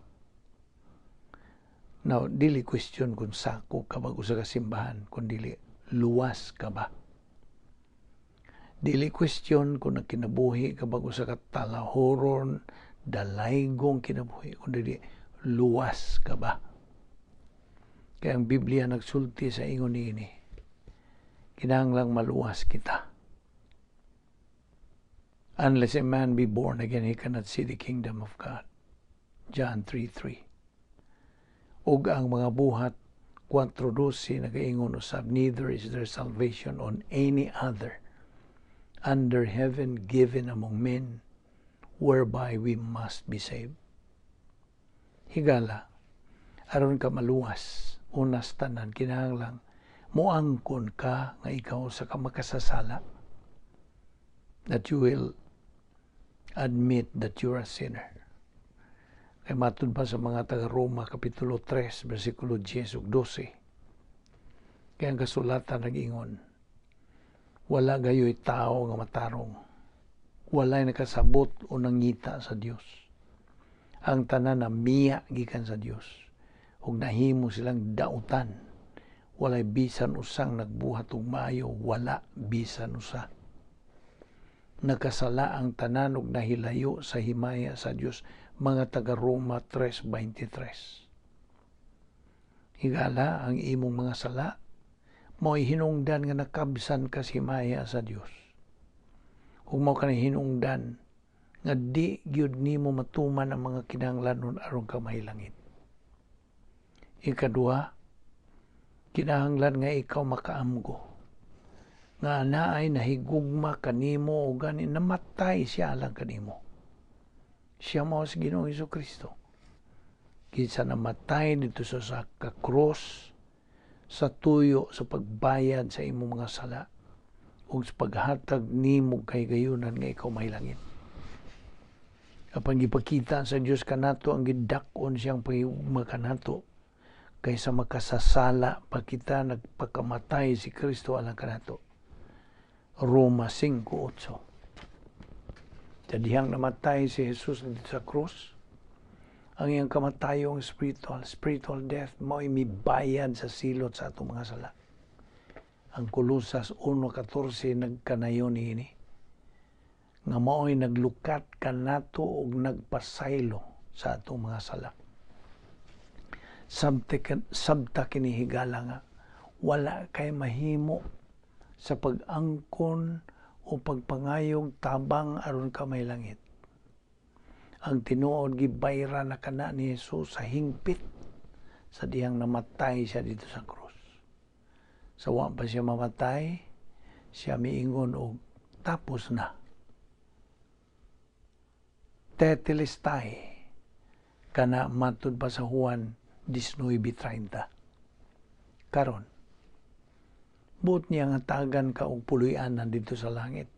Now, dili question kung sako ka ba sa kasimbahan, kung dili luwas ka ba? Dili question kung nakinabuhi ka ba sa katalahoron, dalaygong kinabuhi, kung dili luwas ka ba? Kaya ang Biblia nagsulti sa ingon ini, kinahanglang maluwas kita. Unless a man be born again, he cannot see the kingdom of God. John 3:3. Ug ang mga buhat 4:12 nagaingon usab, neither is there salvation on any other under heaven given among men whereby we must be saved. Higala, aron ka maluwas, unas tanan kinahanglang moangkon ka nga ikaw sa kamakasasala, that you will admit that you're a sinner. Kay matud pa sa mga taga-Roma Kapitulo 3, versikulo 10 ug 12. Kaya ang kasulatan nag-ingon, wala gayoy tao nga matarong, walay nakasabot o nangita sa Dios. Ang tanan na miya gikan sa Dios, ug nahimo silang dautan. Walay bisan usang nagbuhat og maayo, wala bisan usa. Nakasala ang tanan ug nahilayo sa himaya sa Dios, mga taga-Roma 3:23. Higala ang imong mga sala, mo'y hinungdan nga nakabsan ka sa himaya sa Dios. Ug mao ka hinungdan nga di gyud nimo matuman ang mga kinahanglanon aron ka mahilangit. Ikaduha, kinahanglan nga ikaw makaamgo nga naay nahigugma kanimo o gani namatay siya alang kanimo. Siya mao si Ginoong Hesukristo. Kinsa namatay dito sa cross sa tuyo sa pagbayad sa imong mga sala ug sa paghatag nimo kay gayunan nga ikaw mahilangit. Apan gipakita sa Dios kanato ang gidak-on siyang pahigugma kanato kaysa makasasala pa kita nagpakamatay si Kristo alang kanato. Roma 5:8. Dihang namatay si Jesus dito sa krus, ang iyang kamatayong spiritual death mo imibayad sa silot sa atong mga sala. Ang Kolosas 1:14 nagkanayon ini nga mao'y naglukat kanato og nagpasaylo sa atong mga sala. Sabta kini higala nga wala kay mahimo sa pag-angkon o pagpangayong tabang aron ka may langit. Ang tinuod gibayra na kana ni Jesus sa hingpit sa dihang namatay siya dito sa krus. Sa wa pa siya mamatay, siya miingon og tapos na. Tetelestai kana matud pa sa Juan 19:30. Karon buot niya nga tagan ka og puloy-anan dito sa langit.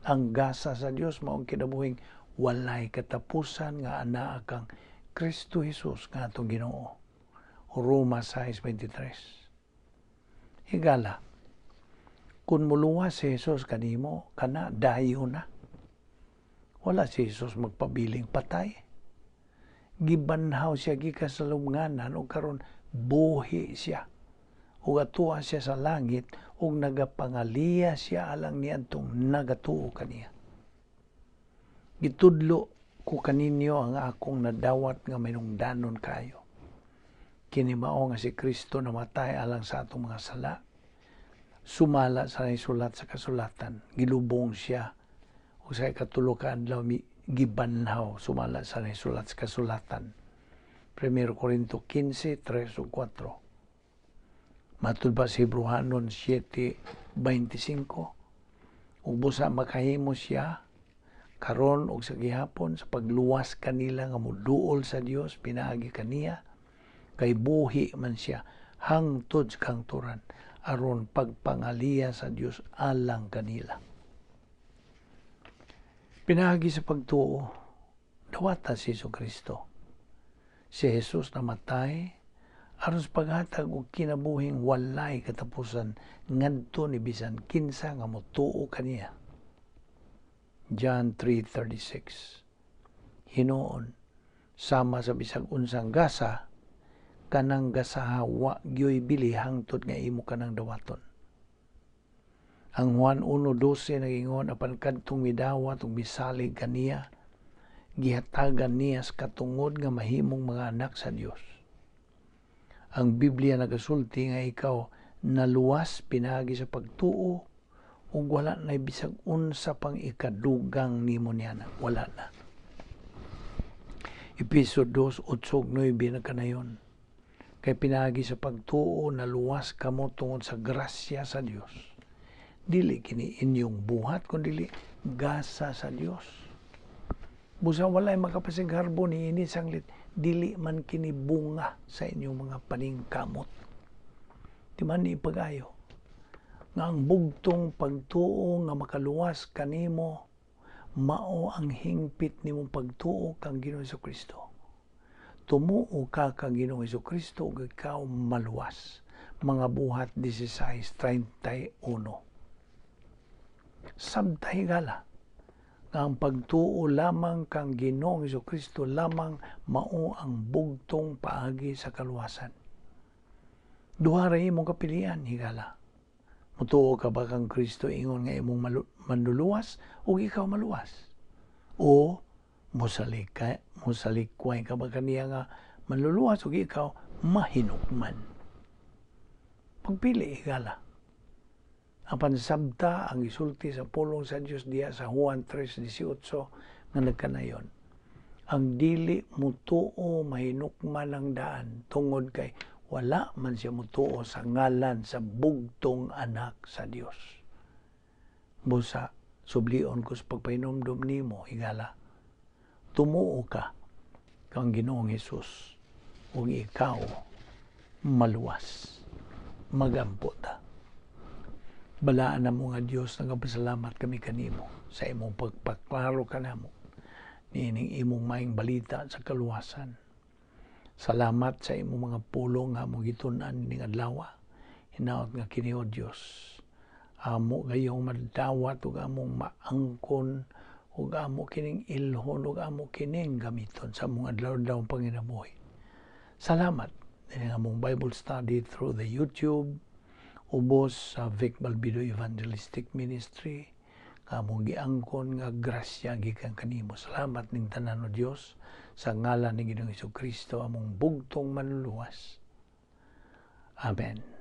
Ang gasa sa Dios mao ang kinabuhing walay katapusan nga anaa kang Kristo Jesus nga atong Ginoo. Roma 6:23. Higala, kung muluwas si Jesus kanimo, kana dayo na. Wala si Jesus magpabiling patay. Gibanhaw siya gikan sa lubnganan o karon buhi siya. Ug atuwa siya sa langit ug nagapangaliya siya alang niadtong nagatuo kaniya. Gitudlo ko kaninyo ang akong nadawat nga manungdanon kayo. Kini mao nga si Kristo namatay alang sa atong mga sala. Sumala sa isulat sa kasulatan, gilubong siya ug sa ikatulo ka adlaw gibanhaw sumala sa nasulat sa kasulatan. 1 Corinto 15, 3 o 4. Matud pa sa Hebrehanon 7:25. Ug busa makahimo siya karon og sa gihapon sa pagluwas kanila nga moduol sa Dios pinaagi kaniya kay buhi man siya hangtod sa kangturan aron pagpangaliya sa Dios alang kanila. Pinagi sa pagtuo, dawata si Jesucristo. Si Jesus namatay aron sa paghatag og kinabuhing walay katapusan ngadto ni bisan kinsa nga motuo kaniya. John 3:36. Hinuon, sama sa bisag unsang gasa, kanang gasaha wa gyoy bili hangtod nga imo kanang dawaton. Ang Juan 1:12 nagingon apan kadtong midawat ug misalig kaniya, gihatagan niya sa katungod nga mahimong mga anak sa Dios. Ang Biblia nagasulti nga ikaw naluwas pinagi sa pagtuo ug wala na bisag unsa pang ikadugang nimo niana, wala na. Episod 2:8-9 na kanayon. Kay pinagi sa pagtuo naluwas kamo tungod sa grasya sa Dios. Dili kini inyong buhat kundi gasa sa Dios. Busa walay makapasigarbo ni ini sanglit, dili man kini bunga sa inyong mga paningkamot. Di man ni pagayo nga ang bugtong pagtuo nga makaluwas kanimo mao ang hingpit nimong pagtuo kang Ginoong Jesucristo. Tumuo ka kang Ginoong Jesucristo ug ikaw maluwas. Mga buhat 16:31. Sabtay gala nga ang pagtuo lamang kang Ginoong Jesucristo lamang mao ang bugtong paagi sa kaluwasan. Duha ra imong kapilian higala. Mutuo ka ba kang Kristo ingon nga imong manluluwas o ikaw maluwas? O musalikway ka ba kaniya nga manluluwas o ikaw mahinukman? Pagpili higala. Apan sabta ang isulti sa pulong sa Dios diya sa Juan 3:18 nga nagkanayon. Ang dili mutuo mahinukman ang daan tungod kay wala man siya mutuo sa ngalan sa bugtong anak sa Dios. Busa sublion ko sa pagpahinomdom nimo higala. Tumuo ka kang Ginoong Hesus ug ikaw maluwas. Magampo ta. Balaan na mo nga Diyos, nagapasalamat kami kanimo sa imong pagpaklaro kanamo niining imong maing balita sa kaluwasan. Salamat sa imong mga pulong nga mong gitun-an ning adlaw. Hinaot nga kini o Dios. Amo gayong madawat ug among maangkon ug amo kining ilhon ug amo kining gamiton sa among adlaw-adlaw panginabuhi. Salamat din among Bible study through the YouTube ubos sa Vic Balbido Evangelistic Ministry kamong giangkon nga grasya gikan kanimo. Salamat ning tanan o Dios sa ngalan ni Ginoong Jesucristo among bugtong manluluwas. Amen.